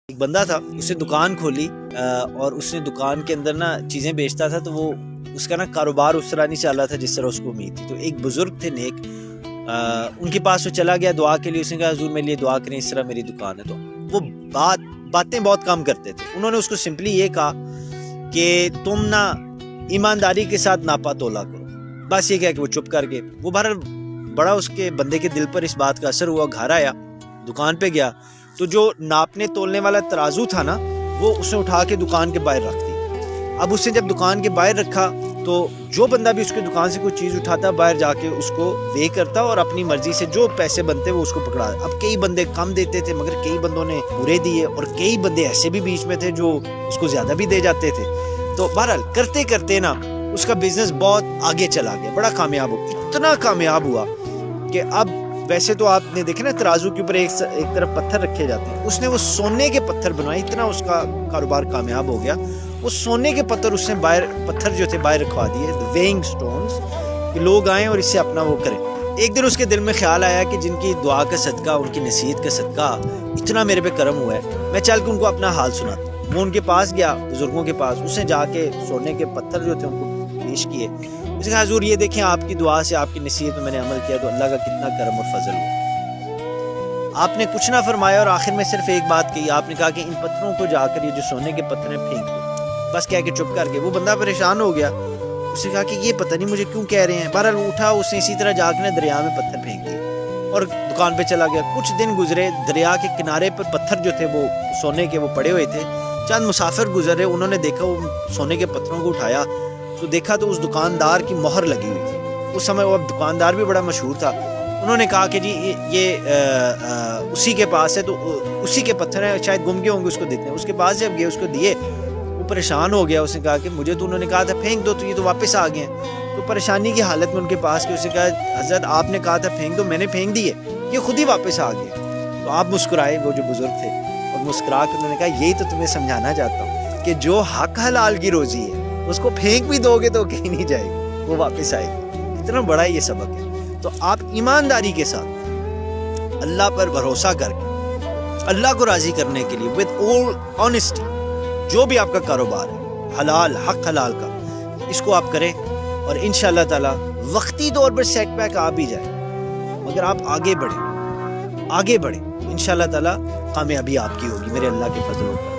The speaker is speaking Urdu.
ایک بندہ تھا، اس نے دکان کھولی اور اس نے دکان کے اندر نا چیزیں بیچتا تھا، تو وہ اس کا نا کاروبار اس طرح نہیں چل رہا تھا جس طرح اس کو امید تھی۔ تو ایک بزرگ تھے نیک، ان کے پاس وہ چلا گیا دعا کے لیے، اس نے کہا حضور میرے لیے دعا کریں، اس طرح میری دکان ہے۔ تو وہ باتیں بہت کم کرتے تھے، انہوں نے اس کو سمپلی یہ کہا کہ تم نا ایمانداری کے ساتھ ناپا تولا کرو، بس یہ کہا کہ وہ چپ کر گئے۔ وہ بڑا اس کے بندے کے دل پر اس بات کا اثر ہوا، گھر آیا، دکان پہ گیا تو جو ناپنے تولنے والا ترازو تھا نا، وہ اس نے اٹھا کے دکان کے باہر رکھ دی۔ اب اس نے جب دکان کے باہر رکھا تو جو بندہ بھی اس کی دکان سے کوئی چیز اٹھاتا، باہر جا کے اس کو وے کرتا اور اپنی مرضی سے جو پیسے بنتے وہ اس کو پکڑا۔ اب کئی بندے کم دیتے تھے مگر کئی بندوں نے پورے دیے، اور کئی بندے ایسے بھی بیچ میں تھے جو اس کو زیادہ بھی دے جاتے تھے۔ تو بہرحال کرتے کرتے نا اس کا بزنس بہت آگے چلا گیا، بڑا کامیاب ہو، اتنا کامیاب ہوا کہ اب ویسے تو آپ نے دیکھے نا ترازو کے اوپر ایک طرف پتھر رکھے جاتے ہیں، اس نے وہ سونے کے پتھر بنوائے، اتنا اس کا کاروبار کامیاب ہو گیا۔ وہ سونے کے پتھر پتھر جو تھے باہر رکھوا دیے، ویئنگ سٹونز، کہ لوگ آئیں اور اس سے اپنا وہ کریں۔ ایک دن اس کے دل میں خیال آیا کہ جن کی دعا کا صدقہ، ان کی نصیحت کا صدقہ اتنا میرے پہ کرم ہوا ہے، میں چل کے ان کو اپنا حال سناتا ہوں۔ وہ ان کے پاس گیا، بزرگوں کے پاس، اس نے جا کے سونے کے پتھر جو تھے ان کو پیش کیے۔ اس نے کہا حضور یہ دیکھیں، آپ کی دعا سے، آپ کی نصیحت میں میں نے عمل کیا تو اللہ کا کتنا کرم اور فضل ہوا۔ آپ نے کچھ نہ فرمایا اور آخر میں صرف ایک بات کہی، آپ نے کہا کہ ان پتھروں کو جا کر، یہ جو سونے کے پتھر ہیں، پھینک دو، بس کہہ کے چپ کر کے۔ وہ بندہ پریشان ہو گیا، اس نے کہا کہ یہ پتہ نہیں مجھے کیوں کہہ رہے ہیں۔ بہرحال وہ اٹھا، اس نے اسی طرح جا کے دریا میں پتھر پھینک دیے اور دکان پہ چلا گیا۔ کچھ دن گزرے، دریا کے کنارے پر پتھر جو تھے وہ سونے کے وہ پڑے ہوئے تھے۔ چند مسافر گزرے، انہوں نے دیکھا، وہ سونے کے پتھروں کو اٹھایا تو دیکھا تو اس دکاندار کی مہر لگی ہوئی تھی۔ اس سمے وہ دکاندار بھی بڑا مشہور تھا۔ انہوں نے کہا کہ جی یہ اسی کے پاس ہے، تو اسی کے پتھر ہیں، شاید گم گئے ہوں گے، اس کو دیکھتے ہیں۔ اس کے پاس جب گئے، اس کو دیے، وہ پریشان ہو گیا۔ اس نے کہا کہ مجھے تو انہوں نے کہا تھا پھینک دو، تو یہ تو واپس آ گئے ہیں۔ تو پریشانی کی حالت میں ان کے پاس گئے، اس نے کہا حضرت آپ نے کہا تھا پھینک دو، میں نے پھینک دیے، یہ خود ہی واپس آ گئے۔ تو آپ مسکرائے، وہ جو بزرگ تھے، اور مسکرا کے انہوں نے کہا یہی تو تمہیں سمجھانا چاہتا ہوں کہ جو حق حلال کی روزی ہے اس کو پھینک بھی دو گے تو کہیں نہیں جائے گی، وہ واپس آئے گی۔ اتنا بڑا یہ سبق ہے۔ تو آپ ایمانداری کے ساتھ اللہ پر بھروسہ کر کے، اللہ کو راضی کرنے کے لیے with all honesty، جو بھی آپ کا کاروبار ہے حلال، حق حلال کا، اس کو آپ کریں، اور انشاءاللہ تعالی وقتی طور پر سیٹ بیک آ بھی جائے مگر آپ آگے بڑھیں، انشاءاللہ تعالی کامیابی آپ کی ہوگی، میرے اللہ کے فضل و کرم۔